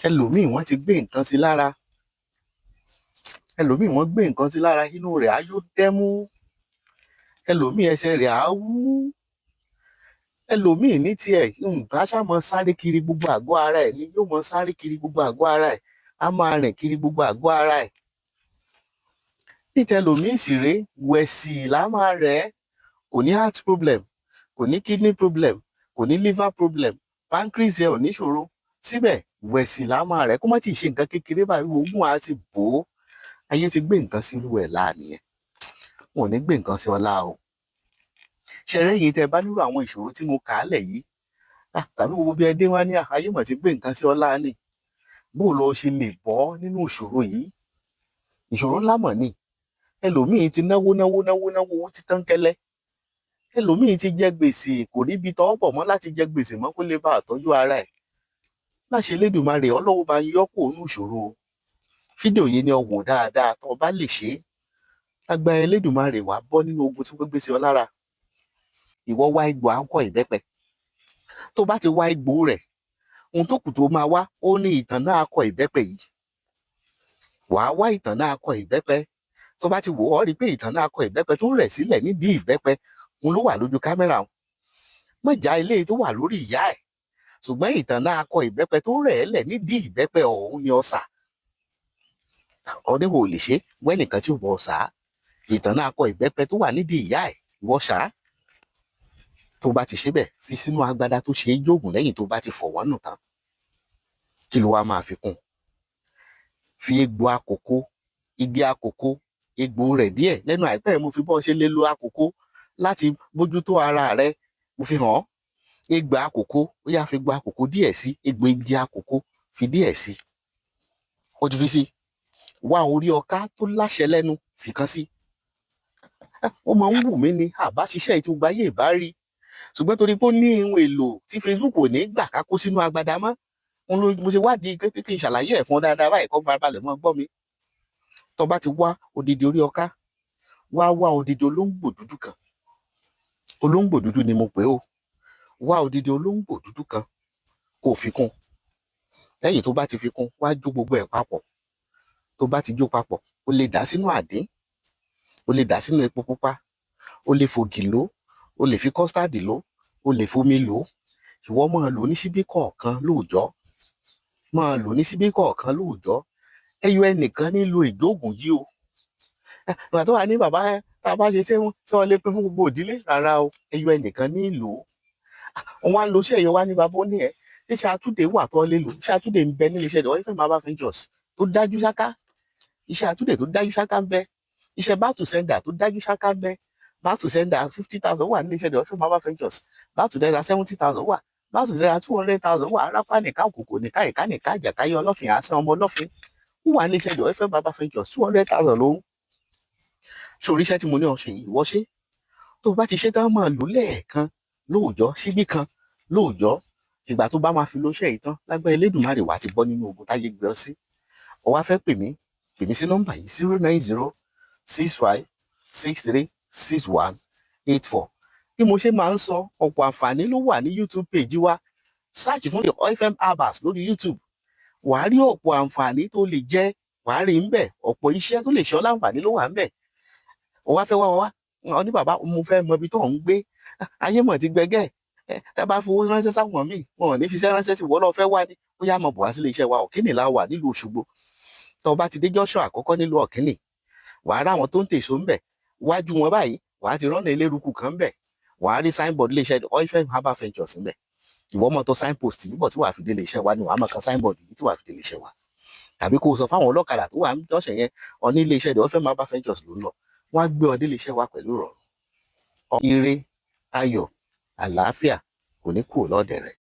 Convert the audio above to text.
ẹlòmíì wọ́n ti gbé nǹkan sí lára, ẹlòmíì wọ́n gbé nǹkan sí lára, inú rẹ̀ á yó dẹ́mú, ẹlòmíì ẹsẹ̀ rẹ̀ á wú, ẹlòmíì ní tiẹ̀ nǹkan á ṣàmọ sáré kiri gbogbo àgọ́ ara ẹ̀ ni, yóò mọ sáré kiri gbogbo àgọ́ ara ẹ̀, á máa rìn kiri gbogbo àgọ́ ara ẹ̀. ní tẹlòmíì sì rèé, wẹ̀sì lá máa rẹ̀ ẹ́, kò ní heart problem, kò ní kidney problem, kò ní liver problem, pancreas ẹ̀ ò ní ṣòro, síbẹ̀ wẹ̀sì lá máa rẹ̀ ẹ́, kó má tíì ṣe nǹkan kékeré báyìí oògùn á ti bò ó. Ayé ti gbé nǹkan sí irú ẹ̀ láà nìyẹn, wọn ò ní gbé nǹkan sí ọlá o. ṣẹrẹ́yìn tẹ bá nírú àwọn ìṣòro tí mo kà á lẹ̀ yìí, tàbí gbogbo bí ẹ dé wá ní ayé mọ̀ ti gbé nǹkan sí ọlá ni, bó lọ ṣe lè bọ́ nínú ìṣòro yìí? ìṣòro ńlá mọ̀ ni. ẹlòmíì ti náwó náwó náwó náwó, owó ti tán kẹ́lẹ́, ẹlòmíì ti jẹ gbèsè, kò ríbi tọwọ́ bọ̀ mọ́ láti jẹ gbèsè mọ́ kó lè bá àtọ́jú ara ẹ̀. láṣẹ Elédùmarè, Ọlọ́run bá yọ kó nínú ìṣòro. fídíò yìí ni ọ wò dáadáa, tó o bá lè ṣe é, lágbára Elédùmarè wàá bọ́ nínú ogun tí wọ́n gbé sí ọ lára. ìwọ wá egbò akọ ìbẹ́pẹ, tó bá ti wá egbò rẹ̀, ohun tó kù tó máa wá ó ní ìtànná akọ ìbẹ́pẹ yìí. wàá wá ìtànná akọ ìbẹ́pẹ, tó bá ti wò ó rí i pé ìtànná akọ ìbẹ́pẹ tó rẹ̀ sílẹ̀ nídìí ìbẹ́pẹ òun ló wà lójú kámẹ́rà òun. má já eléyìí tó wà lórí ìyá ẹ̀, ṣùgbọ́n ìtànná akọ ìbẹ́pẹ tó rẹ̀ ẹ́ lẹ̀ nídìí ìbẹ́pẹ ọ̀hún ni ọ̀sà. ọdẹ wo lè ṣe wẹ́nìkan tí ò bọ̀ ọ̀sà, ìtànná akọ ìbẹ́pẹ tó wà nídìí ìyá ẹ̀ ìwọ ṣá. tó bá ti ṣe bẹ́ẹ̀, fi sínú agbada tó ṣe é jóògùn lẹ́yìn tó bá ti fọ̀ wọ́n nù tán. kí ló wá máa fi kún? fi egbò àkókó, igi àkókó, egbò rẹ̀ díẹ̀, lẹ́nu àìpẹ́ mo fi bọ́ ṣe lè lo àkókó láti bójútó ara rẹ, mo fi hàn ọ́. egbò àkókó, ó yá fi egbò àkókó díẹ̀ sí, egbò igi àkókó fi díẹ̀ sí. ó ti fi sí. wá orí ọká tó láṣẹ lẹ́nu fi kan sí. ó máa ń wù mí ni àbá ṣiṣẹ́ ètò gbáyé ìbá rí, ṣùgbọ́n torí pé ó ní ohun èlò tí Facebook ò ní gbà ká kó sínú agbada mọ́, mo ṣe wádìí pé kí n ṣàlàyé ẹ̀ fún ọ dáadáa báyìí kó farabalẹ̀ mọ́ gbọ́ mi. tó bá ti wá odidi orí ọká, wá odidi olóńgbò dúdú kan, olóńgbò dúdú ni mo pè ó, wá odidi olóńgbò dúdú kan kó fi kún. lẹ́yìn tó bá ti fi kún, wá jó gbogbo ẹ̀ papọ̀. tó bá ti jó papọ̀, o lè dà sínú àdín, o lè dà sínú epo pupa, o lè fògì lò, o lè fi kọ́stáàdì lò, o lè fomi lò. ìwọ máa lò ní síbí kọ̀ọ̀kan lóòjọ́, máa lò ní síbí kọ̀ọ̀kan lóòjọ́. ẹyọ ẹnìkan nílò ìjóògùn yìí o. ìgbà tó wà ní bàbá tá a bá ṣe ṣé wọn lè pín fún gbogbo ìdílé, rárá o, ẹyọ ẹnìkan nílò. wọn wá ń lo iṣẹ́ ẹ̀yọ wá ní bàbá ó ní ẹ̀ ṣíṣe àtúndè wà tó lè lò, ṣíṣe àtúndè ń bẹ nílé iṣẹ́ ìdọ̀wọ́ Ifeanyi Maba Ventures tó dájú ṣáká. iṣẹ́ àtúndè tó dájú ṣáká ń bẹ, iṣẹ́ bátù sẹ́ńdà tó dájú ṣáká ń bẹ. bátù sẹ́ńdà 50,000 wà nílé iṣẹ́ ìdọ̀wọ́ Ifeanyi Maba Ventures, bátù sẹ́ńdà 70,000 wà, bátù sẹ́ńdà 200,000 wà. arápá nìka òkòkò nìka ìka nìka àjàkáyé ọlọ́fìn àásán ọmọ ọlọ́fìn ó wà nílé iṣẹ́ ìdọ̀wọ́ Ifeanyi Maba Ventures 200,000 lóhùn. sórí iṣẹ́ tí mo ní ọ ṣe yìí, wọ́n ṣe. tó o bá ti ṣe tán, máa lò lẹ́ẹ̀kan lóòjọ́, síbí kan lóòjọ́. ìgbà tó bá máa fi lo iṣẹ́ yìí tán, lágbára Elédùmarè wà á ti bọ́ nínú ogun táyé gbé ọ sí. ó wá fẹ́ pè mí sí nọ́mbà yìí 09065636184. bí mo ṣe máa ń sọ, ọ̀pọ̀ àǹfààní ló wà ní YouTube page wa. search fún FM Herbals lórí YouTube. wà á rí ọ̀pọ̀ àǹfààní tó lè jẹ́, wà á rí ń bẹ̀. ọ̀pọ̀ iṣẹ́ tó lè ṣe ọ́ láǹfààní ló wà ń bẹ̀. ó wá fẹ́ wá ọ ní bàbá mo fẹ́ mọ ibi tó ń gbé, ayé mọ̀ ti gbẹgẹ́, ẹ bá fowó ránṣẹ́ sáwọn míì, wọn ò ní fi iṣẹ́ ránṣẹ́ sí wọ́n lọ́ọ́ fẹ́ wá ní, ó yá mọ̀ bọ̀ wá sílé iṣẹ́ wa Ọ̀kínì la wà nílùú Òṣogbo. tó o bá ti dé Joshua àkọ́kọ́ nílùú Ọ̀kínì, wàá rí àwọn tó ń tèso ńbẹ̀, wájú wọn báyìí wàá ti rọ́nà eléruku kan ńbẹ̀, wàá rí signboard ilé iṣẹ́ Ifeanyi Maba Ventures ńbẹ̀. ìwọ mọ̀ tó signpost yìí bọ̀ tí wàá fi dé ilé iṣẹ́ wa ni wàá mọ̀ kan signboard yìí tí wàá fi dé ilé iṣẹ́ wa. tàbí kó o sọ fáwọn ọlọ́kadà tó wà ń jọ́sẹ̀ yẹn, ọ ní ilé iṣẹ́ Ifeanyi Maba Ventures ló ń lọ, wọ́n á gbé ọ dé ilé iṣẹ́ wa pẹ̀lú ìrọ̀rùn. ire, ayọ̀, àlàáfíà kò ní kúrò lọ́dẹ̀ rẹ̀.